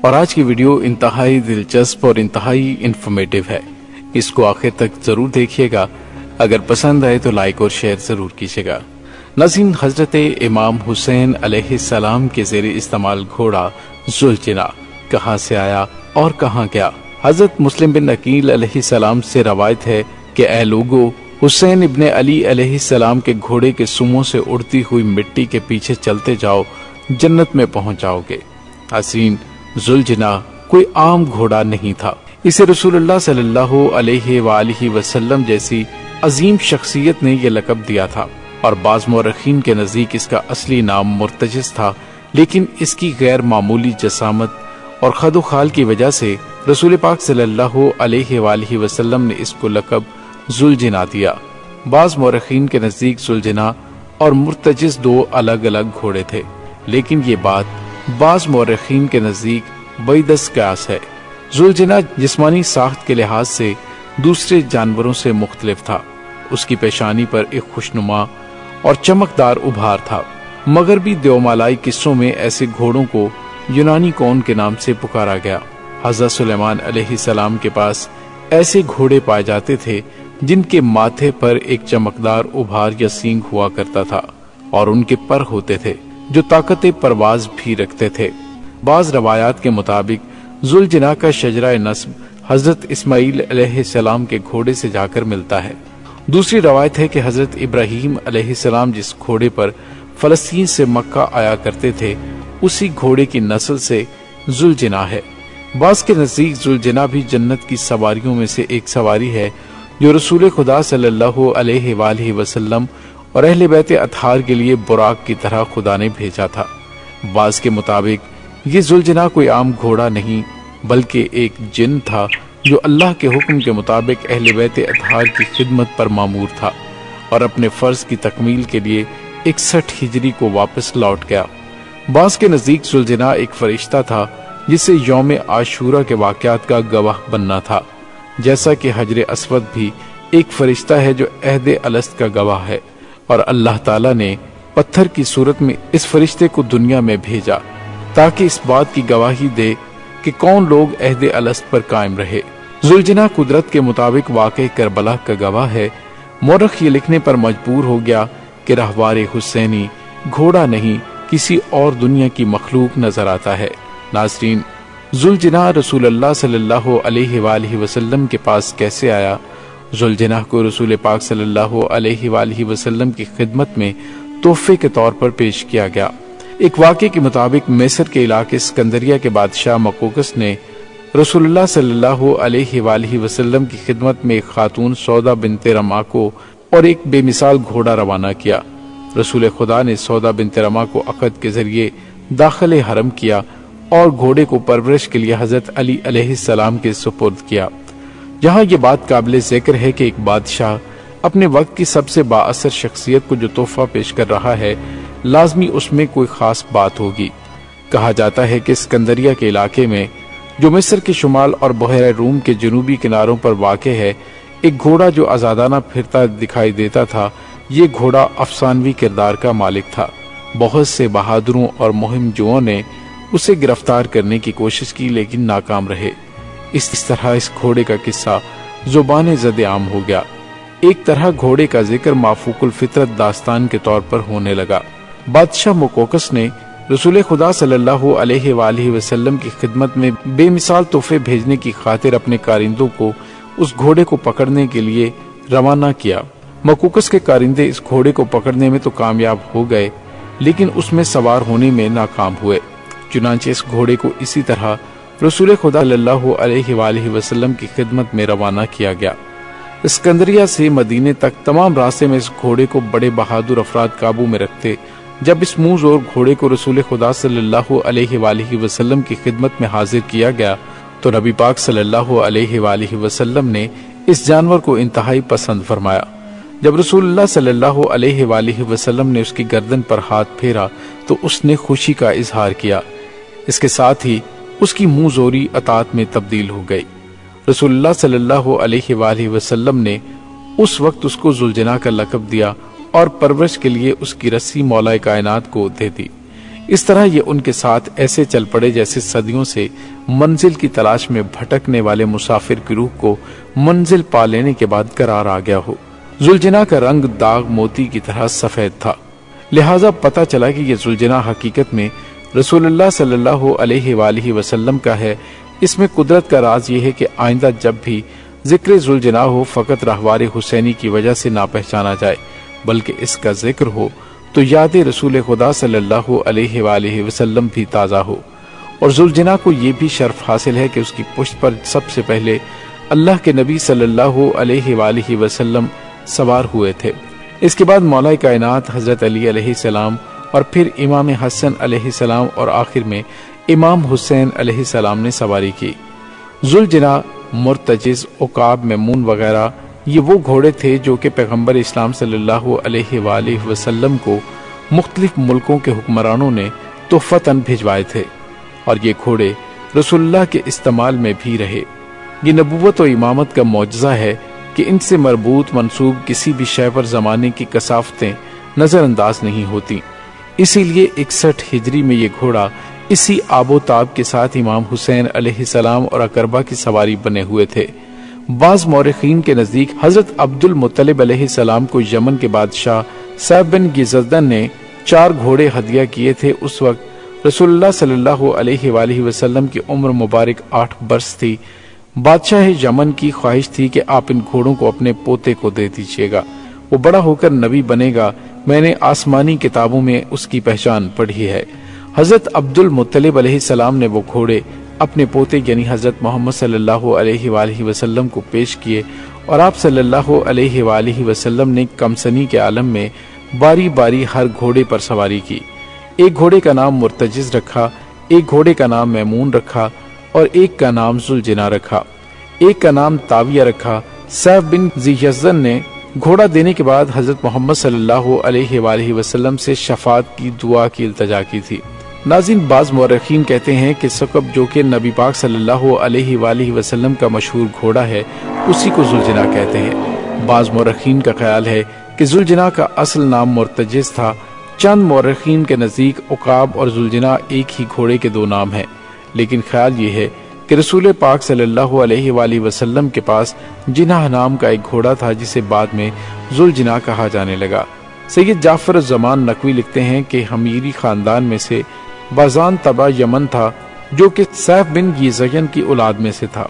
اور آج کی ویڈیو انتہائی دلچسپ اور انتہائی انفارمیٹیو ہے، اس کو آخر تک ضرور دیکھیے گا۔ اگر پسند آئے تو لائک اور شیئر ضرور کیجیے گا۔ ناظرین، حضرت امام حسین علیہ السلام کے زیر استعمال گھوڑا ذوالجناح کہاں سے آیا اور کہاں گیا؟ حضرت مسلم بن عقیل علیہ السلام سے روایت ہے کہ اے لوگو، حسین ابن علی علیہ السلام کے گھوڑے کے سموں سے اڑتی ہوئی مٹی کے پیچھے چلتے جاؤ، جنت میں پہنچ جاؤ گے۔ حسین ذوالجناح کوئی عام گھوڑا نہیں تھا، اسے رسول اللہ صلی اللہ علیہ وآلہ وسلم جیسی عظیم شخصیت نے یہ لقب دیا تھا، اور بعض مورخین کے نزدیک اس کا اصلی نام مرتجز تھا، لیکن اس کی غیر معمولی جسامت اور خد و خال کی وجہ سے رسول پاک صلی اللہ علیہ وآلہ وسلم نے اس کو لقب ذوالجناح دیا۔ بعض مورخین کے نزدیک ذوالجناح اور مرتجز دو الگ الگ گھوڑے تھے، لیکن یہ بات بعض مورخین کے نزدیک بعید قیاس ہے۔ ذوالجناح جسمانی ساخت کے لحاظ سے دوسرے جانوروں سے مختلف تھا۔ اس کی پیشانی پر ایک خوشنما اور چمکدار ابھار تھا۔ مغربی دیومالائی قصوں میں ایسے گھوڑوں کو یونانی کون کے نام سے پکارا گیا۔ حضرت سلیمان علیہ السلام کے پاس ایسے گھوڑے پائے جاتے تھے جن کے ماتھے پر ایک چمکدار ابھار یا سینگ ہوا کرتا تھا، اور ان کے پر ہوتے تھے جو طاقت پرواز بھی رکھتے تھے۔ بعض روایات کے مطابق ذوالجناح کا شجرہ نسب حضرت اسماعیل علیہ السلام کے گھوڑے سے جا کر ملتا ہے۔ دوسری روایت ہے کہ حضرت ابراہیم علیہ السلام جس گھوڑے پر فلسطین سے مکہ آیا کرتے تھے، اسی گھوڑے کی نسل سے ذوالجناح ہے۔ بعض کے نزدیک ذوالجناح بھی جنت کی سواریوں میں سے ایک سواری ہے جو رسول خدا صلی اللہ علیہ وآلہ وسلم اور اہل بیت اطہار کے لیے براق کی طرح خدا نے بھیجا تھا۔ بعض کے مطابق یہ ذوالجناح کوئی عام گھوڑا نہیں بلکہ ایک جن تھا جو اللہ کے حکم کے مطابق اہل بیت اطہار کی خدمت پر مامور تھا، اور اپنے فرض کی تکمیل کے لیے 61 ہجری کو واپس لوٹ گیا۔ بعض کے نزدیک ذوالجناح ایک فرشتہ تھا جسے یوم عاشورہ کے واقعات کا گواہ بننا تھا، جیسا کہ حجر اسود بھی ایک فرشتہ ہے جو عہد الست کا گواہ ہے، اور اللہ تعالیٰ نے پتھر کی صورت میں اس فرشتے کو دنیا میں بھیجا تاکہ اس بات کی گواہی دے کہ کون لوگ عہد الست پر قائم رہے۔ ذوالجناح قدرت کے مطابق واقع کربلا کا گواہ ہے۔ مورخ یہ لکھنے پر مجبور ہو گیا کہ رہوار حسینی گھوڑا نہیں کسی اور دنیا کی مخلوق نظر آتا ہے۔ ناظرین، ذوالجناح رسول اللہ صلی اللہ علیہ وآلہ وسلم کے پاس کیسے آیا؟ ذوالجناح کو رسول پاک صلی اللہ علیہ وآلہ وسلم کی خدمت میں تحفے کے طور پر پیش کیا گیا۔ ایک واقعے کے مطابق مصر کے علاقے اسکندریہ کے بادشاہ مقوقس نے رسول اللہ صلی اللہ علیہ وآلہ وسلم کی خدمت میں ایک خاتون سودا بنت رما کو اور ایک بے مثال گھوڑا روانہ کیا۔ رسول خدا نے سودا بنت رما کو عقد کے ذریعے داخل حرم کیا اور گھوڑے کو پرورش کے لیے حضرت علی علیہ السلام کے سپرد کیا۔ یہاں یہ بات قابل ذکر ہے کہ ایک بادشاہ اپنے وقت کی سب سے با اثر شخصیت کو جو تحفہ پیش کر رہا ہے، لازمی اس میں کوئی خاص بات ہوگی۔ کہا جاتا ہے کہ اسکندریہ کے علاقے میں جو مصر کے شمال اور بحیرہ روم کے جنوبی کناروں پر واقع ہے، ایک گھوڑا جو آزادانہ پھرتا دکھائی دیتا تھا۔ یہ گھوڑا افسانوی کردار کا مالک تھا۔ بہت سے بہادروں اور مہم جوؤں نے اسے گرفتار کرنے کی کوشش کی لیکن ناکام رہے۔ اس طرح اس گھوڑے کا قصہ زبان زد عام ہو گیا۔ ایک طرح گھوڑے کا ذکر مافوق الفطرت داستان کے طور پر ہونے لگا۔ بادشاہ مقوقس نے رسول خدا صلی اللہ علیہ وآلہ وسلم کی خدمت میں بے مثال تحفے بھیجنے کی خاطر اپنے کارندوں کو اس گھوڑے کو پکڑنے کے لیے روانہ کیا۔ مقوقس کے کارندے اس گھوڑے کو پکڑنے میں تو کامیاب ہو گئے، لیکن اس میں سوار ہونے میں ناکام ہوئے۔ چنانچہ اس گھوڑے کو اسی طرح رسول خدا صلی اللہ علیہ وآلہ وسلم کی خدمت میں روانہ کیا گیا۔ اسکندریہ سے مدینے تک تمام راستے میں اس گھوڑے کو بڑے بہادر افراد قابو میں رکھتے۔ جب اس منہ زور گھوڑے کو رسول خدا صلی اللہ علیہ وآلہ وسلم کی خدمت میں حاضر کیا گیا تو نبی پاک صلی اللہ علیہ وآلہ وسلم نے اس جانور کو انتہائی پسند فرمایا۔ جب رسول اللہ صلی اللہ علیہ وآلہ وسلم نے اس کی گردن پر ہاتھ پھیرا تو اس نے خوشی کا اظہار کیا۔ اس کے ساتھ ہی اس کی منہ زوری اطاعت میں تبدیل ہو گئی۔ رسول اللہ صلی اللہ علیہ وآلہ وسلم نے اس وقت اس کو ذوالجناح کا لقب دیا اور پرورش کے لیے اس کی رسی مولا کائنات کو دے دی۔ اس طرح یہ ان کے ساتھ ایسے چل پڑے جیسے صدیوں سے منزل کی تلاش میں بھٹکنے والے مسافر کی روح کو منزل پا لینے کے بعد قرار آ گیا ہو۔ ذوالجناح کا رنگ داغ موتی کی طرح سفید تھا، لہٰذا پتہ چلا کہ یہ ذوالجناح حقیقت میں رسول اللہ صلی اللہ علیہ وآلہ وسلم کا ہے۔ اس میں قدرت کا راز یہ ہے کہ آئندہ جب بھی ذکر ذوالجناح ہو فقط راہوار حسینی کی وجہ سے نہ پہچانا جائے، بلکہ اس کا ذکر ہو تو یاد رسول خدا صلی اللہ علیہ وآلہ وسلم بھی تازہ ہو۔ اور ذوالجناح کو یہ بھی شرف حاصل ہے کہ اس کی پشت پر سب سے پہلے اللہ کے نبی صلی اللہ علیہ وآلہ وسلم سوار ہوئے تھے۔ اس کے بعد مولا کائنات حضرت علی علیہ السلام، اور پھر امام حسن علیہ السلام، اور آخر میں امام حسین علیہ السلام نے سواری کی۔ ذوالجناح، مرتجز، عقاب، میمون وغیرہ یہ وہ گھوڑے تھے جو کہ پیغمبر اسلام صلی اللہ علیہ وآلہ وسلم کو مختلف ملکوں کے حکمرانوں نے تحفتاً بھجوائے تھے، اور یہ گھوڑے رسول اللہ کے استعمال میں بھی رہے۔ یہ نبوت و امامت کا معجزہ ہے کہ ان سے مربوط منسوب کسی بھی شے پر زمانے کی کثافتیں نظر انداز نہیں ہوتی۔ اسی لیے 61 ہجری میں یہ گھوڑا اسی آب و تاب کے ساتھ امام حسین علیہ السلام اور اقربا کی سواری بنے ہوئے تھے۔ بعض مورخین کے نزدیک حضرت عبد المطلب علیہ السلام کو یمن کے بادشاہ سعد بن یزدن نے 4 گھوڑے ہدیہ کیے تھے۔ اس وقت رسول اللہ صلی اللہ علیہ وآلہ وسلم کی عمر مبارک 8 برس تھی۔ بادشاہ یمن کی خواہش تھی کہ آپ ان گھوڑوں کو اپنے پوتے کو دے دیجیے گا، وہ بڑا ہو کر نبی بنے گا، میں نے آسمانی کتابوں میں اس کی پہچان پڑھی ہے۔ حضرت عبد المطلب علیہ السلام نے وہ گھوڑے اپنے پوتے یعنی حضرت محمد صلی اللہ علیہ وآلہ وسلم کو پیش کیے، اور آپ صلی اللہ علیہ وآلہ وسلم نے کمسنی کے عالم میں باری باری ہر گھوڑے پر سواری کی۔ ایک گھوڑے کا نام مرتجز رکھا، ایک گھوڑے کا نام میمون رکھا، اور ایک کا نام ذوالجناح رکھا، ایک کا نام تاویہ رکھا۔ سیف بن ذی یزن نے گھوڑا دینے کے بعد حضرت محمد صلی اللہ علیہ وآلہ وسلم سے شفاعت کی دعا کی التجا کی تھی۔ ناظرین، بعض مورخین کہتے ہیں کہ ثقب جو کہ نبی پاک صلی اللہ علیہ وآلہ وسلم کا مشہور گھوڑا ہے اسی کو ذوالجناح کہتے ہیں۔ بعض مورخین کا خیال ہے کہ ذوالجناح کا اصل نام مرتجز تھا۔ چند مورخین کے نزدیک عقاب اور ذوالجناح ایک ہی گھوڑے کے 2 نام ہیں، لیکن خیال یہ ہے کہ رسول پاک صلی اللہ علیہ وآلہ وسلم کے پاس جناح نام کا ایک گھوڑا تھا جسے بعد میں ذوالجناح کہا جانے لگا۔ سید جعفر الزمان نقوی لکھتے ہیں کہ حمیری خاندان میں سے بازان تبع یمن تھا جو کہ سیف بن یزین کی اولاد میں سے تھا۔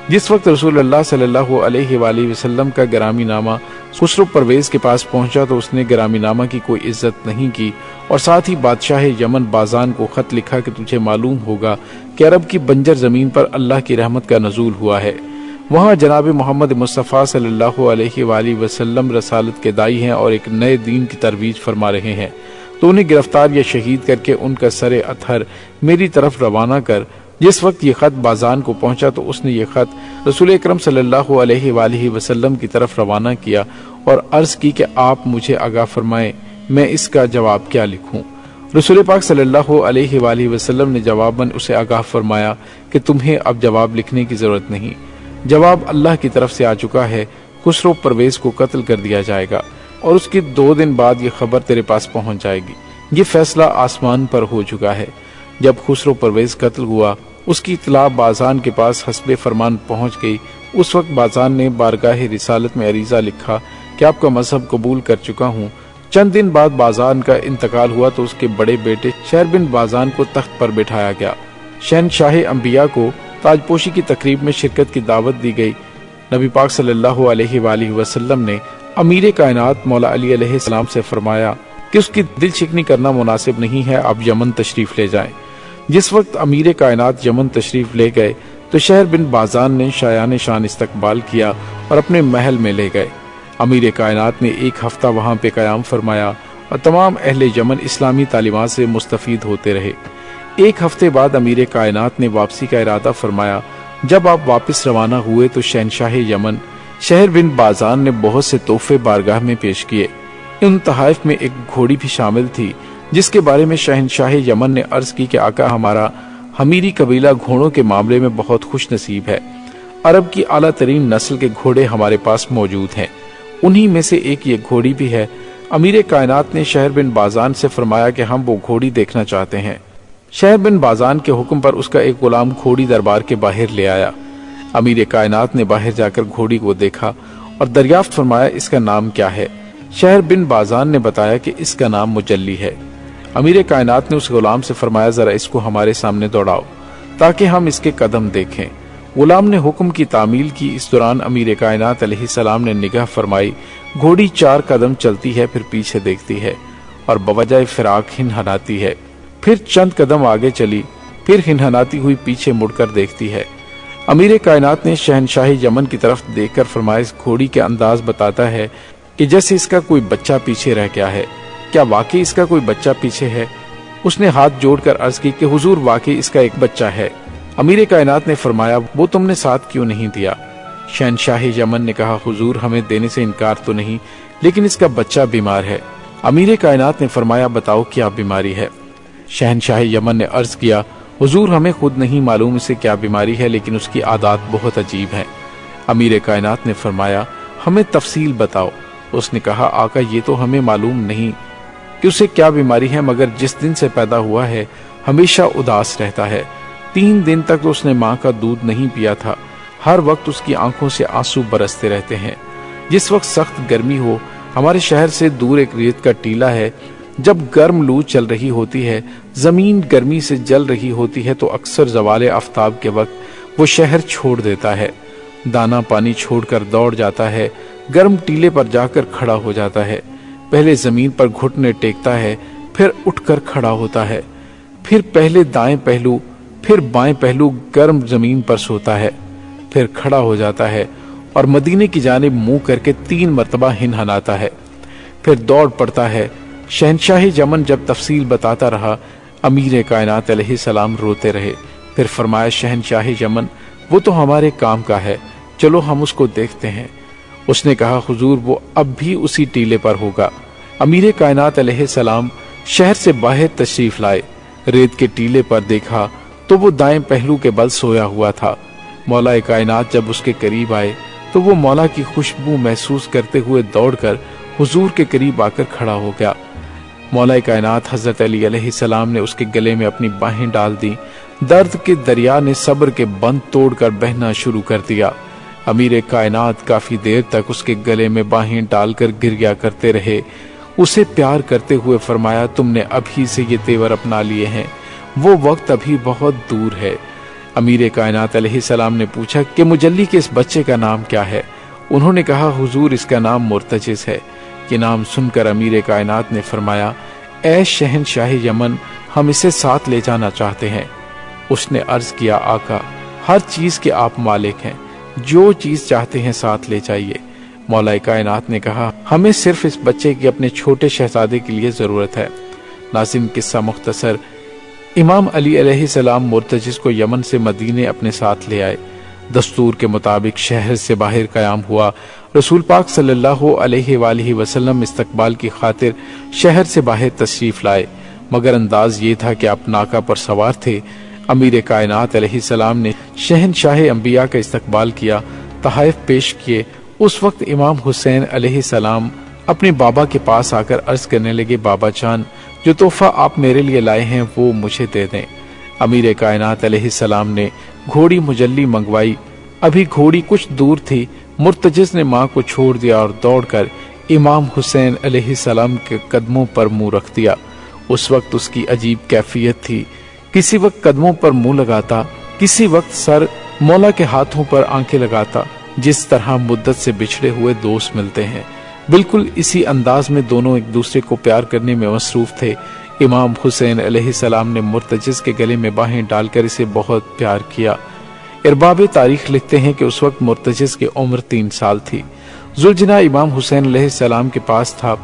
جس وقت رسول اللہ صلی اللہ علیہ وآلہ وسلم کا گرامی نامہ خسرو پرویز کے پاس پہنچا تو اس نے گرامی نامہ کی کوئی عزت نہیں کی، اور ساتھ ہی بادشاہ یمن بازان کو خط لکھا کہ تجھے معلوم ہوگا کہ عرب کی بنجر زمین پر اللہ کی رحمت کا نزول ہوا ہے، وہاں جناب محمد مصطفیٰ صلی اللہ علیہ وآلہ وسلم رسالت کے داعی ہیں اور ایک نئے دین کی ترویج فرما رہے ہیں، تو انہیں گرفتار یا شہید کر کے ان کا سر اطہر میری طرف روانہ کر۔ جس وقت یہ خط بازان کو پہنچا تو اس نے یہ خط رسول اکرم صلی اللہ علیہ وآلہ وسلم کی طرف روانہ کیا اور عرض کی کہ آپ مجھے آگاہ فرمائیں میں اس کا جواب کیا لکھوں۔ رسول پاک صلی اللہ علیہ وآلہ وسلم نے جواباً اسے آگاہ فرمایا کہ تمہیں اب جواب لکھنے کی ضرورت نہیں، جواب اللہ کی طرف سے آ چکا ہے، خسرو پرویز کو قتل کر دیا جائے گا اور اس کی 2 دن بعد یہ خبر تیرے پاس پہنچ جائے گی، یہ فیصلہ آسمان پر ہو چکا ہے۔ جب خسرو پرویز قتل ہوا اس کی اطلاع بازان کے پاس حسب فرمان پہنچ گئی۔ اس وقت بازان نے بارگاہ رسالت میں عریضہ لکھا کہ آپ کا مذہب قبول کر چکا ہوں۔ چند دن بعد بازان کا انتقال ہوا تو اس کے بڑے بیٹے شہر بن بازان کو تخت پر بٹھایا گیا۔ شہنشاہ انبیاء کو تاج پوشی کی تقریب میں شرکت کی دعوت دی گئی۔ نبی پاک صلی اللہ علیہ وآلہ وسلم نے امیر کائنات مولا علی علیہ السلام سے فرمایا کہ اس کی دل شکنی کرنا مناسب نہیں ہے، آپ یمن تشریف لے جائیں۔ جس وقت امیر کائنات یمن تشریف لے گئے تو شہر بن بازان نے شایان شان استقبال کیا اور اپنے محل میں لے گئے۔ امیر کائنات نے 1 ہفتہ وہاں پہ قیام فرمایا اور تمام اہل یمن اسلامی تعلیمات سے مستفید ہوتے رہے۔ 1 ہفتے بعد امیر کائنات نے واپسی کا ارادہ فرمایا۔ جب آپ واپس روانہ ہوئے تو شہنشاہ یمن شہر بن بازان نے بہت سے تحفے بارگاہ میں پیش کیے۔ ان تحائف میں ایک گھوڑی بھی شامل تھی جس کے بارے میں شہنشاہ یمن نے عرض کی کہ آقا ہمارا حمیری قبیلہ گھوڑوں کے معاملے میں بہت خوش نصیب ہے، عرب کی اعلیٰ ترین نسل کے گھوڑے ہمارے پاس موجود ہیں، انہی میں سے ایک یہ گھوڑی بھی ہے۔ امیر کائنات نے شہر بن بازان سے فرمایا کہ ہم وہ گھوڑی دیکھنا چاہتے ہیں۔ شہر بن بازان کے حکم پر اس کا ایک غلام گھوڑی دربار کے باہر لے آیا۔ امیر کائنات نے باہر جا کر گھوڑی کو دیکھا اور دریافت فرمایا اس کا نام کیا ہے؟ شہر بن بازان نے بتایا کہ اس کا نام مجلی ہے۔ امیر کائنات نے اس غلام سے فرمایا ذرا اس کو ہمارے سامنے دوڑاؤ تاکہ ہم اس کے قدم دیکھیں۔ غلام نے حکم کی تعمیل کی۔ اس دوران امیر کائنات علیہ السلام نے نگاہ فرمائی، گھوڑی 4 قدم چلتی ہے، پھر پیچھے دیکھتی ہے اور بوجہ فراق ہنہناتی ہے، پھر چند قدم آگے چلی، پھر ہنہناتی ہوئی پیچھے مڑ کر دیکھتی ہے۔ امیر کائنات نے شہنشاہ یمن کی طرف دیکھ کر فرمایا اس گھوڑی کے انداز بتاتا ہے کہ جیسے اس کا کوئی بچہ پیچھے رہ گیا ہے، کیا واقعی اس کا کوئی بچہ پیچھے ہے؟ اس نے ہاتھ جوڑ کر عرض کی کہ حضور واقعی اس کا ایک بچہ ہے۔ امیر کائنات نے فرمایا وہ تم نے ساتھ کیوں نہیں دیا؟ شہنشاہ یمن نے کہا حضور ہمیں دینے سے انکار تو نہیں، لیکن اس کا بچہ بیمار ہے۔ امیر کائنات نے فرمایا بتاؤ کیا بیماری ہے؟ شہنشاہ یمن نے عرض کیا حضور ہمیں خود نہیں معلوم اسے کیا بیماری ہے، لیکن اس کی عادات بہت عجیب ہیں۔ امیر کائنات نے فرمایا ہمیں تفصیل بتاؤ۔ اس نے کہا آقا یہ تو ہمیں معلوم نہیں کہ اسے کیا بیماری ہے، مگر جس دن سے پیدا ہوا ہے ہمیشہ اداس رہتا ہے۔ 3 دن تک تو اس نے ماں کا دودھ نہیں پیا تھا، ہر وقت اس کی آنکھوں سے آنسو برستے رہتے ہیں۔ جس وقت سخت گرمی ہو، ہمارے شہر سے دور ایک ریت کا ٹیلہ ہے، جب گرم لو چل رہی ہوتی ہے، زمین گرمی سے جل رہی ہوتی ہے تو اکثر زوال آفتاب کے وقت وہ شہر چھوڑ دیتا ہے، دانا پانی چھوڑ کر دوڑ جاتا ہے، گرم ٹیلے پر جا کر کھڑا ہو جاتا ہے، پہلے زمین پر گھٹنے ٹیکتا ہے، پھر اٹھ کر کھڑا ہوتا ہے، پھر پہلے دائیں پہلو پھر بائیں پہلو گرم زمین پر سوتا ہے، پھر کھڑا ہو جاتا ہے اور مدینے کی جانب منہ کر کے 3 مرتبہ ہنہناتا ہے، پھر دوڑ پڑتا ہے۔ شہنشاہ یمن جب تفصیل بتاتا رہا، امیر کائنات علیہ السلام روتے رہے۔ پھر فرمایا شہنشاہ یمن وہ تو ہمارے کام کا ہے، چلو ہم اس کو دیکھتے ہیں۔ اس نے کہا حضور وہ اب بھی اسی ٹیلے پر ہوگا۔ امیر کائنات علیہ السلام شہر سے باہر تشریف لائے، ریت کے ٹیلے پر دیکھا تو وہ دائیں پہلو کے بل سویا ہوا تھا۔ مولا کائنات جب اس کے قریب آئے تو وہ مولا کی خوشبو محسوس کرتے ہوئے دوڑ کر حضور کے قریب آ کر کھڑا ہو گیا۔ مولا کائنات حضرت علی علیہ السلام نے اس کے گلے میں اپنی باہیں ڈال دی، درد کے دریا نے صبر کے بند توڑ کر بہنا شروع کر دیا۔ امیر کائنات کافی دیر تک اس کے گلے میں باہیں ڈال کر گریا کرتے رہے، اسے پیار کرتے ہوئے فرمایا تم نے ابھی سے یہ تیور اپنا لیے ہیں، وہ وقت ابھی بہت دور ہے۔ امیر کائنات علیہ السلام نے پوچھا کہ مجلی کے اس بچے کا نام کیا ہے؟ انہوں نے کہا حضور اس کا نام مرتجز ہے۔ یہ نام سن کر امیر کائنات نے فرمایا اے شہنشاہ یمن ہم اسے ساتھ لے جانا چاہتے ہیں۔ اس نے عرض کیا آقا ہر چیز کے آپ مالک ہیں، جو چیز چاہتے ہیں ساتھ لے جائیے۔ مولا کائنات نے کہا ہمیں صرف اس بچے کی اپنے چھوٹے شہزادے کے لیے ضرورت ہے۔ ناظرین قصہ مختصر، امام علی علیہ السلام مرتجز کو یمن سے مدینے اپنے ساتھ لے آئے۔ دستور کے مطابق شہر سے باہر قیام ہوا۔ رسول پاک صلی اللہ علیہ وآلہ وسلم استقبال کی خاطر شہر سے باہر تشریف لائے، مگر انداز یہ تھا کہ آپ ناکا پر سوار تھے۔ امیر کائنات علیہ السلام نے شہنشاہ انبیاء کا استقبال کیا، تحائف پیش کیے۔ اس وقت امام حسین علیہ السلام اپنے بابا کے پاس آ کر عرض کرنے لگے بابا جان جو تحفہ آپ میرے لیے لائے ہیں وہ مجھے دے دیں۔ امیر کائنات علیہ السلام نے گھوڑی مجلی منگوائی۔ ابھی گھوڑی کچھ دور تھی، مرتجز نے ماں کو چھوڑ دیا اور دوڑ کر امام حسین علیہ السلام کے قدموں پر منہ رکھ دیا۔ اس وقت اس کی عجیب کیفیت تھی، کسی وقت قدموں پر منہ لگاتا، کسی وقت سر مولا کے ہاتھوں پر آنکھیں لگاتا، جس طرح مدت سے بچھڑے ہوئے دوست ملتے ہیں۔ بالکل اسی انداز میں دونوں ایک دوسرے کو پیار کرنے میں مصروف تھے۔ امام حسین علیہ السلام نے مرتجز کے گلے میں باہیں ڈال کر اسے بہت پیار کیا۔ ارباب تاریخ لکھتے ہیں کہ اس وقت مرتجز کی عمر 3 سال تھی۔ ذوالجناح امام حسین علیہ السلام کے پاس تھا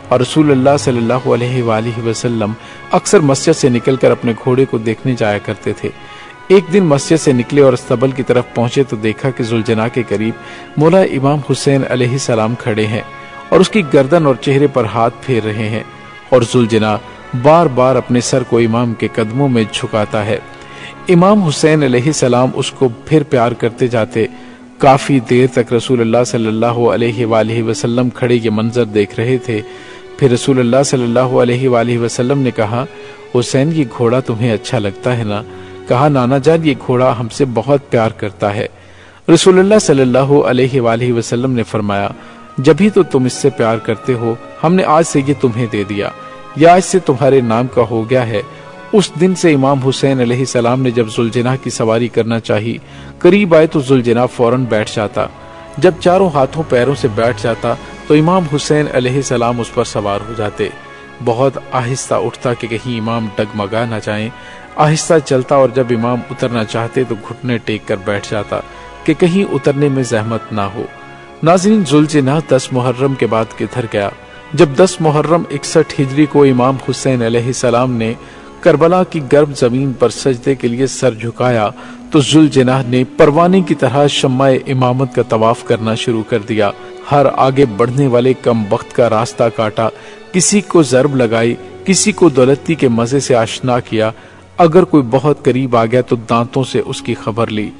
اور رسول اللہ صلی اللہ علیہ وآلہ وسلم اکثر مسجد سے نکل کر اپنے گھوڑے کو دیکھنے جایا کرتے تھے۔ ایک دن مسجد سے نکلے اور استبل کی طرف پہنچے تو دیکھا کہ ذوالجناح کے قریب مولا امام حسین علیہ السلام کھڑے ہیں اور اس کی گردن اور چہرے پر ہاتھ پھیر رہے ہیں، اور ذوالجناح بار بار اپنے سر کو امام کے قدموں میں جھکاتا ہے۔ امام حسین علیہ السلام اس کو پھر پیار کرتے جاتے۔ کافی دیر تک رسول اللہ صلی اللہ علیہ وآلہ وسلم کھڑے یہ منظر دیکھ رہے تھے۔ پھر رسول اللہ صلی اللہ علیہ وآلہ وسلم نے کہا حسین یہ گھوڑا تمہیں اچھا لگتا ہے نا؟ کہا نانا جان یہ گھوڑا ہم سے بہت پیار کرتا ہے۔ رسول اللہ صلی اللہ علیہ وآلہ وسلم نے فرمایا جبھی تو تم اس سے پیار کرتے ہو ہم نے آج سے یہ تمہیں دے دیا، یہ آج سے تمہارے نام کا ہو گیا ہے۔ اس دن سے امام حسین علیہ السلام نے جب ذوالجناح کی سواری کرنا چاہی، قریب آئے تو ذوالجناح فوراً بیٹھ جاتا، جب چاروں ہاتھوں پیروں سے بیٹھ جاتا تو امام حسین علیہ السلام اس پر سوار ہو جاتے۔ بہت آہستہ اٹھتا کہ کہیں امام ڈگمگا نہ جائیں، آہستہ چلتا اور جب امام اترنا چاہتے تو گھٹنے ٹیک کر بیٹھ جاتا کہ کہیں اترنے میں زحمت نہ ہو۔ ناظرین، ذوالجناح 10 محرم کے بعد کدھر گیا؟ جب 10 محرم 61 ہجری کو امام حسین علیہ السلام نے کربلا کی گرم زمین پر سجدے کے لیے سر جھکایا تو ذوالجناح نے پروانے کی طرح شمع امامت کا طواف کرنا شروع کر دیا۔ ہر آگے بڑھنے والے کم بخت کا راستہ کاٹا، کسی کو ضرب لگائی، کسی کو دولتی کے مزے سے آشنا کیا، اگر کوئی بہت قریب آ گیا تو دانتوں سے اس کی خبر لی۔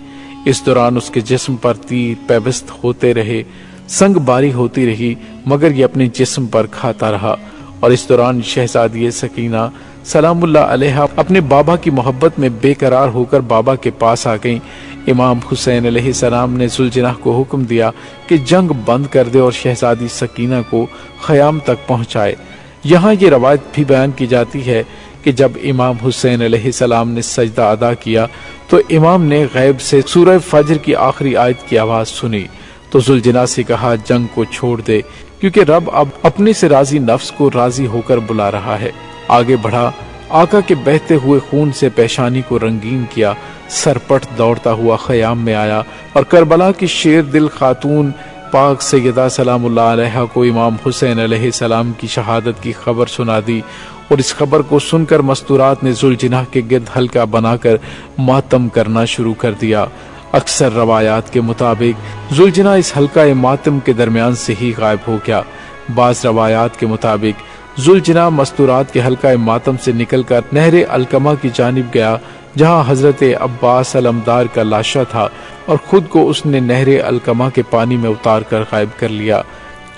اس دوران اس کے جسم پر تیر پیوست ہوتے رہے، سنگ باری ہوتی رہی، مگر یہ اپنے جسم پر کھاتا رہا۔ اور اس دوران شہزادی سکینہ سلام اللہ علیہا اپنے بابا کی محبت میں بے قرار ہو کر بابا کے پاس آ گئیں۔ امام حسین علیہ السلام نے ذوالجناح کو حکم دیا کہ جنگ بند کر دے اور شہزادی سکینہ کو خیام تک پہنچائے۔ یہاں یہ روایت بھی بیان کی جاتی ہے کہ جب امام حسین علیہ السلام نے سجدہ ادا کیا تو امام نے غیب سے سورہ فجر کی آخری آیت کی آواز سنی تو ذوالجناح سے کہا جنگ کو چھوڑ دے، کیونکہ رب اب اپنے سے راضی نفس کو راضی ہو کر بلا رہا ہے۔ آگے بڑھا، آقا کے بہتے ہوئے خون سے پیشانی کو رنگین کیا، سرپٹ دوڑتا ہوا خیام میں آیا اور کربلا کی شیر دل خاتون پاک سیدہ سلام اللہ علیہا کو امام حسین علیہ السلام کی شہادت کی خبر سنا دی۔ اور اس خبر کو سن کر مستورات نے ذوالجناح کے گرد حلقہ بنا کر ماتم کرنا شروع کر دیا۔ اکثر روایات کے مطابق ذوالجناح اس حلقہ ماتم کے درمیان سے ہی غائب ہو گیا۔ بعض روایات کے مطابق ذوالجناح مستورات کے حلقہ ماتم سے نکل کر نہر الکما کی جانب گیا، جہاں حضرت عباس علمدار کا لاشا تھا اور خود کو اس نے نہر الکما کے پانی میں اتار کر غائب کر لیا۔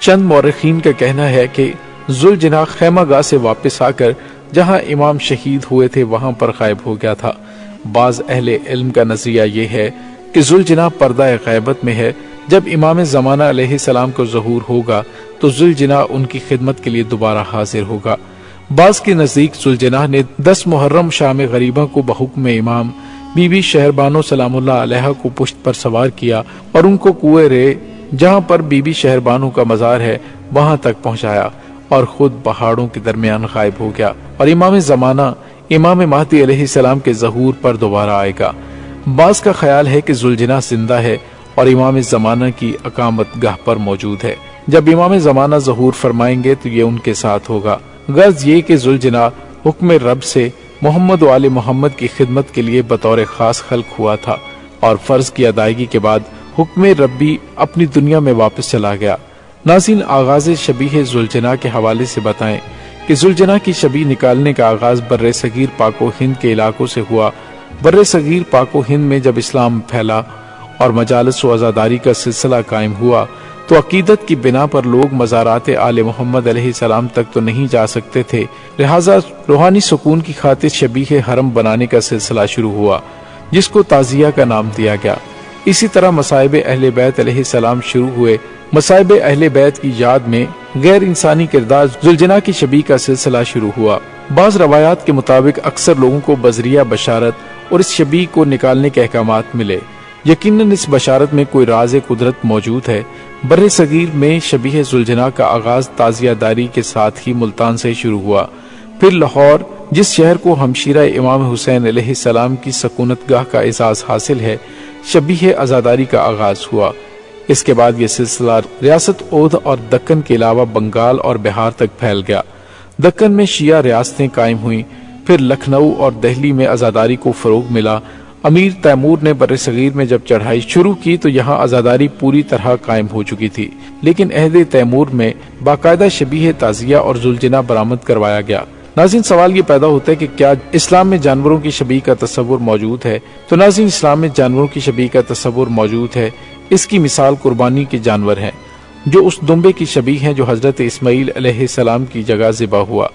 چند مورخین کا کہنا ہے کہ ذوالجناح خیمہ گاہ سے واپس آ کر جہاں امام شہید ہوئے تھے وہاں پر غائب ہو گیا تھا۔ بعض اہل علم کا نظریہ یہ ہے کہ ذوالجناح پردہ غیبت میں ہے، جب امام زمانہ علیہ السلام کو ظہور ہوگا تو ذوالجناح ان کی خدمت کے لیے دوبارہ حاضر ہوگا۔ بعض کے نزدیک ذوالجناح نے 10 محرم شام غریبہ کو بحکم امام بی بی شہربانو سلام اللہ علیہا کو پشت پر سوار کیا اور ان کو کنویں رے، جہاں پر بی بی شہربانو کا مزار ہے، وہاں تک پہنچایا اور خود پہاڑوں کے درمیان غائب ہو گیا، اور امام زمانہ امام مہدی علیہ السلام کے ظہور پر دوبارہ آئے گا۔ بعض کا خیال ہے کہ ذوالجناح زندہ ہے اور امام زمانہ کی اقامت گاہ پر موجود ہے۔ جب امام زمانہ ظہور فرمائیں گے تو یہ ان کے ساتھ ہوگا۔ غرض یہ کہ ذوالجناح حکم رب سے محمد و آل محمد کی خدمت کے لیے بطور خاص خلق ہوا تھا، اور فرض کی ادائیگی کے بعد حکم ربی اپنی دنیا میں واپس چلا گیا۔ ناظرین، آغاز شبیہ ذوالجناح کے حوالے سے بتائیں کہ ذوالجناح کی شبیہ نکالنے کا آغاز بر صغیر پاک و ہند کے علاقوں سے ہوا۔ بر صغیر پاک و ہند میں جب اسلام پھیلا اور مجالس و عزاداری کا سلسلہ قائم ہوا تو عقیدت کی بنا پر لوگ مزارات آل محمد علیہ السلام تک تو نہیں جا سکتے تھے، لہٰذا روحانی سکون کی خاطر شبیہ حرم بنانے کا سلسلہ شروع ہوا، جس کو تعزیہ کا نام دیا گیا۔ اسی طرح مصائب اہل بیت علیہ السلام شروع ہوئے۔ مصائب اہل بیت کی یاد میں غیر انسانی کردار ذوالجناح کی شبیہ کا سلسلہ شروع ہوا۔ بعض روایات کے مطابق اکثر لوگوں کو بذریعہ بشارت اور اس شبیہ کو نکالنے کے احکامات ملے۔ یقیناً اس بشارت میں کوئی راز قدرت موجود ہے۔ بر صغیر میں شبیہ ذوالجناح کا آغاز تعزیہ داری کے ساتھ ہی ملتان سے شروع ہوا، پھر لاہور، جس شہر کو ہمشیرہ امام حسین علیہ السلام کی سکونت گاہ کا اعزاز حاصل ہے، شبیہ عزاداری کا آغاز ہوا۔ اس کے بعد یہ سلسلہ ریاست اودھ اور دکن کے علاوہ بنگال اور بہار تک پھیل گیا۔ دکن میں شیعہ ریاستیں قائم ہوئیں، پھر لکھنؤ اور دہلی میں عزاداری کو فروغ ملا۔ امیر تیمور نے بر صغیر میں جب چڑھائی شروع کی تو یہاں عزاداری پوری طرح قائم ہو چکی تھی، لیکن عہد تیمور میں باقاعدہ شبیہ تعزیہ اور ذوالجناح برآمد کروایا گیا۔ ناظرین، سوال یہ پیدا ہوتا ہے کہ کیا اسلام میں جانوروں کی شبیہ کا تصور موجود ہے؟ تو ناظرین، اسلام میں جانوروں کی شبیہ کا تصور موجود ہے۔ اس کی مثال قربانی کے جانور ہیں، جو اس دمبے کی شبیہ ہیں جو حضرت اسماعیل علیہ السلام کی جگہ ذبح ہوا۔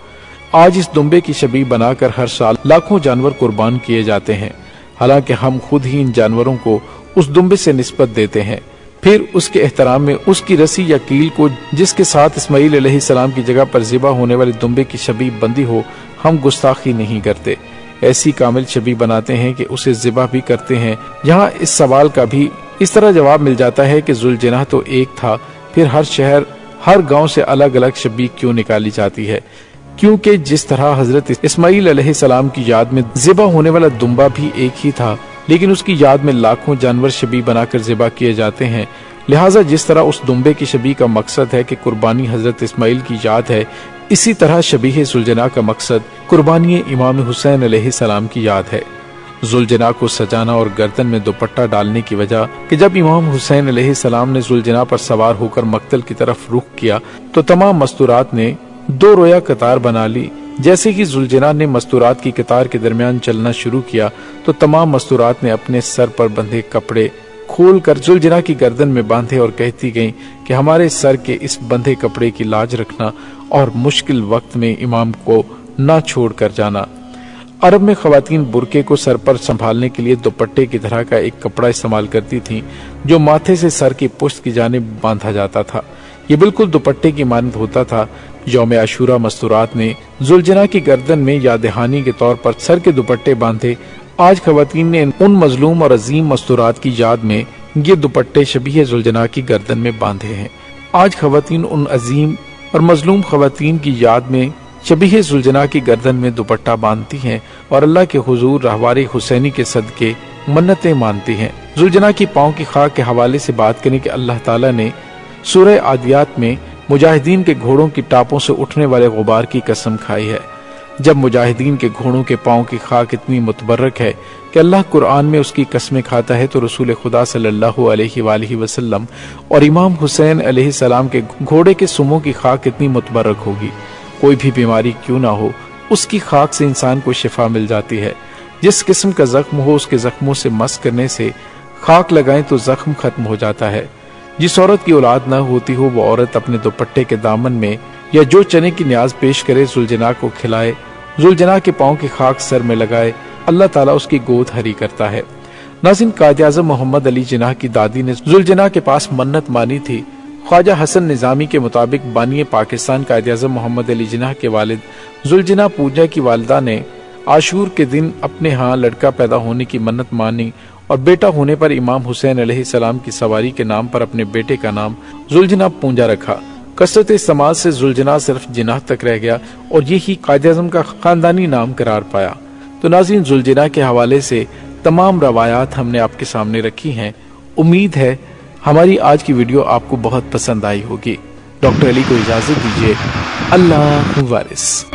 آج اس دمبے کی شبیہ بنا کر ہر سال لاکھوں جانور قربان کیے جاتے ہیں، حالانکہ ہم خود ہی ان جانوروں کو اس دمبے سے نسبت دیتے ہیں۔ پھر اس کے احترام میں اس کی رسی یا کیل کو جس کے ساتھ اسماعیل علیہ السلام کی جگہ پر ذبح ہونے والے دمبے کی شبیہ بندی ہو، ہم گستاخی نہیں کرتے، ایسی کامل شبیہ بناتے ہیں کہ اسے ذبح بھی کرتے ہیں۔ یہاں اس سوال کا بھی اس طرح جواب مل جاتا ہے کہ ذوالجناح تو ایک تھا، پھر ہر شہر ہر گاؤں سے الگ الگ شبیہ کیوں نکالی جاتی ہے؟ کیونکہ جس طرح حضرت اسماعیل علیہ السلام کی یاد میں ذبح ہونے والا دمبا بھی ایک ہی تھا، لیکن اس کی یاد میں لاکھوں جانور شبیہ بنا کر ذبح کیے جاتے ہیں، لہٰذا جس طرح اس دمبے کی شبیہ کا مقصد ہے کہ قربانی حضرت اسماعیل کی یاد ہے، اسی طرح شبیہ ذوالجناح کا مقصد قربانی امام حسین علیہ السلام کی یاد ہے۔ ذوالجناح کو سجانا اور گردن میں دوپٹہ ڈالنے کی وجہ کہ جب امام حسین علیہ السلام نے ذوالجناح پر سوار ہو کر مقتل کی طرف رخ کیا تو تمام مستورات نے دو رویا قطار بنا لی۔ جیسے ہی ذوالجناح نے مستورات کی قطار کے درمیان چلنا شروع کیا تو تمام مستورات نے اپنے سر پر بندھے کپڑے کھول کر ذوالجناح کی گردن میں باندھے اور کہتی گئیں کہ ہمارے سر کے اس بندھے کپڑے کی لاج رکھنا اور مشکل وقت میں امام کو نہ چھوڑ کر جانا۔ عرب میں خواتین برقعے کو سر پر سنبھالنے کے لیے دوپٹے کی طرح کا ایک کپڑا استعمال کرتی تھیں جو ماتھے سے سر کی پشت کی جانب باندھا جاتا تھا، یہ بالکل دوپٹے کی مانند ہوتا تھا۔ یوم عاشورہ مستورات نے ذوالجناح کی گردن میں یاد دہانی کے طور پر سر کے دوپٹے باندھے۔ آج خواتین نے ان مظلوم اور عظیم مستورات کی یاد میں یہ دوپٹے شبیہ ذوالجناح کی گردن میں باندھے ہیں۔ آج خواتین ان عظیم اور مظلوم خواتین کی یاد میں شبیہ ذوالجناح کی گردن میں دوپٹہ باندھتی ہیں اور اللہ کے حضور رہواری حسینی کے صدقے منتیں مانتی ہیں۔ ذوالجناح کی پاؤں کی خاک کے حوالے سے بات کریں کہ اللہ تعالیٰ نے سورہ عادیات میں مجاہدین کے گھوڑوں کی ٹاپوں سے اٹھنے والے غبار کی قسم کھائی ہے۔ جب مجاہدین کے گھوڑوں کے پاؤں کی خاک اتنی متبرک ہے کہ اللہ قرآن میں اس کی قسمیں کھاتا ہے، تو رسول خدا صلی اللہ علیہ وآلہ وسلم اور امام حسین علیہ السلام کے گھوڑے کے سموں کی خاک اتنی متبرک ہوگی۔ کوئی بھی بیماری کیوں نہ ہو، اس کی خاک سے انسان کو شفا مل جاتی ہے۔ جس قسم کا زخم ہو، اس کے زخموں سے مس کرنے سے خاک لگائیں تو زخم ختم ہو جاتا ہے۔ جس عورت کی اولاد نہ ہوتی ہو، وہ عورت اپنے دوپٹے کے دامن میں یا جو چنے کی نیاز پیش کرے ذوالجناح کو کھلائے، ذوالجناح کے پاؤں کی خاک سر میں لگائے، اللہ تعالیٰ اس کی گود ہری کرتا ہے۔ ناظرین، قائد اعظم محمد علی جناح کی دادی نے ذوالجناح کے پاس منت مانی تھی۔ خواجہ حسن نظامی کے مطابق بانی پاکستان قائد اعظم محمد علی جناح کے والد ذوالجناح پوجا کی والدہ نے عاشور کے دن اپنے ہاں لڑکا پیدا ہونے کی منت مانی اور بیٹا ہونے پر امام حسین علیہ السلام کی سواری کے نام پر اپنے بیٹے کا نام ذوالجناح پونجا رکھا۔ کثرت استعمال سے ذوالجناح صرف جناح تک رہ گیا اور یہی قائد اعظم کا خاندانی نام قرار پایا۔ تو ناظرین، ذوالجناح کے حوالے سے تمام روایات ہم نے آپ کے سامنے رکھی ہیں۔ امید ہے ہماری آج کی ویڈیو آپ کو بہت پسند آئی ہوگی۔ ڈاکٹر علی کو اجازت دیجیے، اللہ وارث۔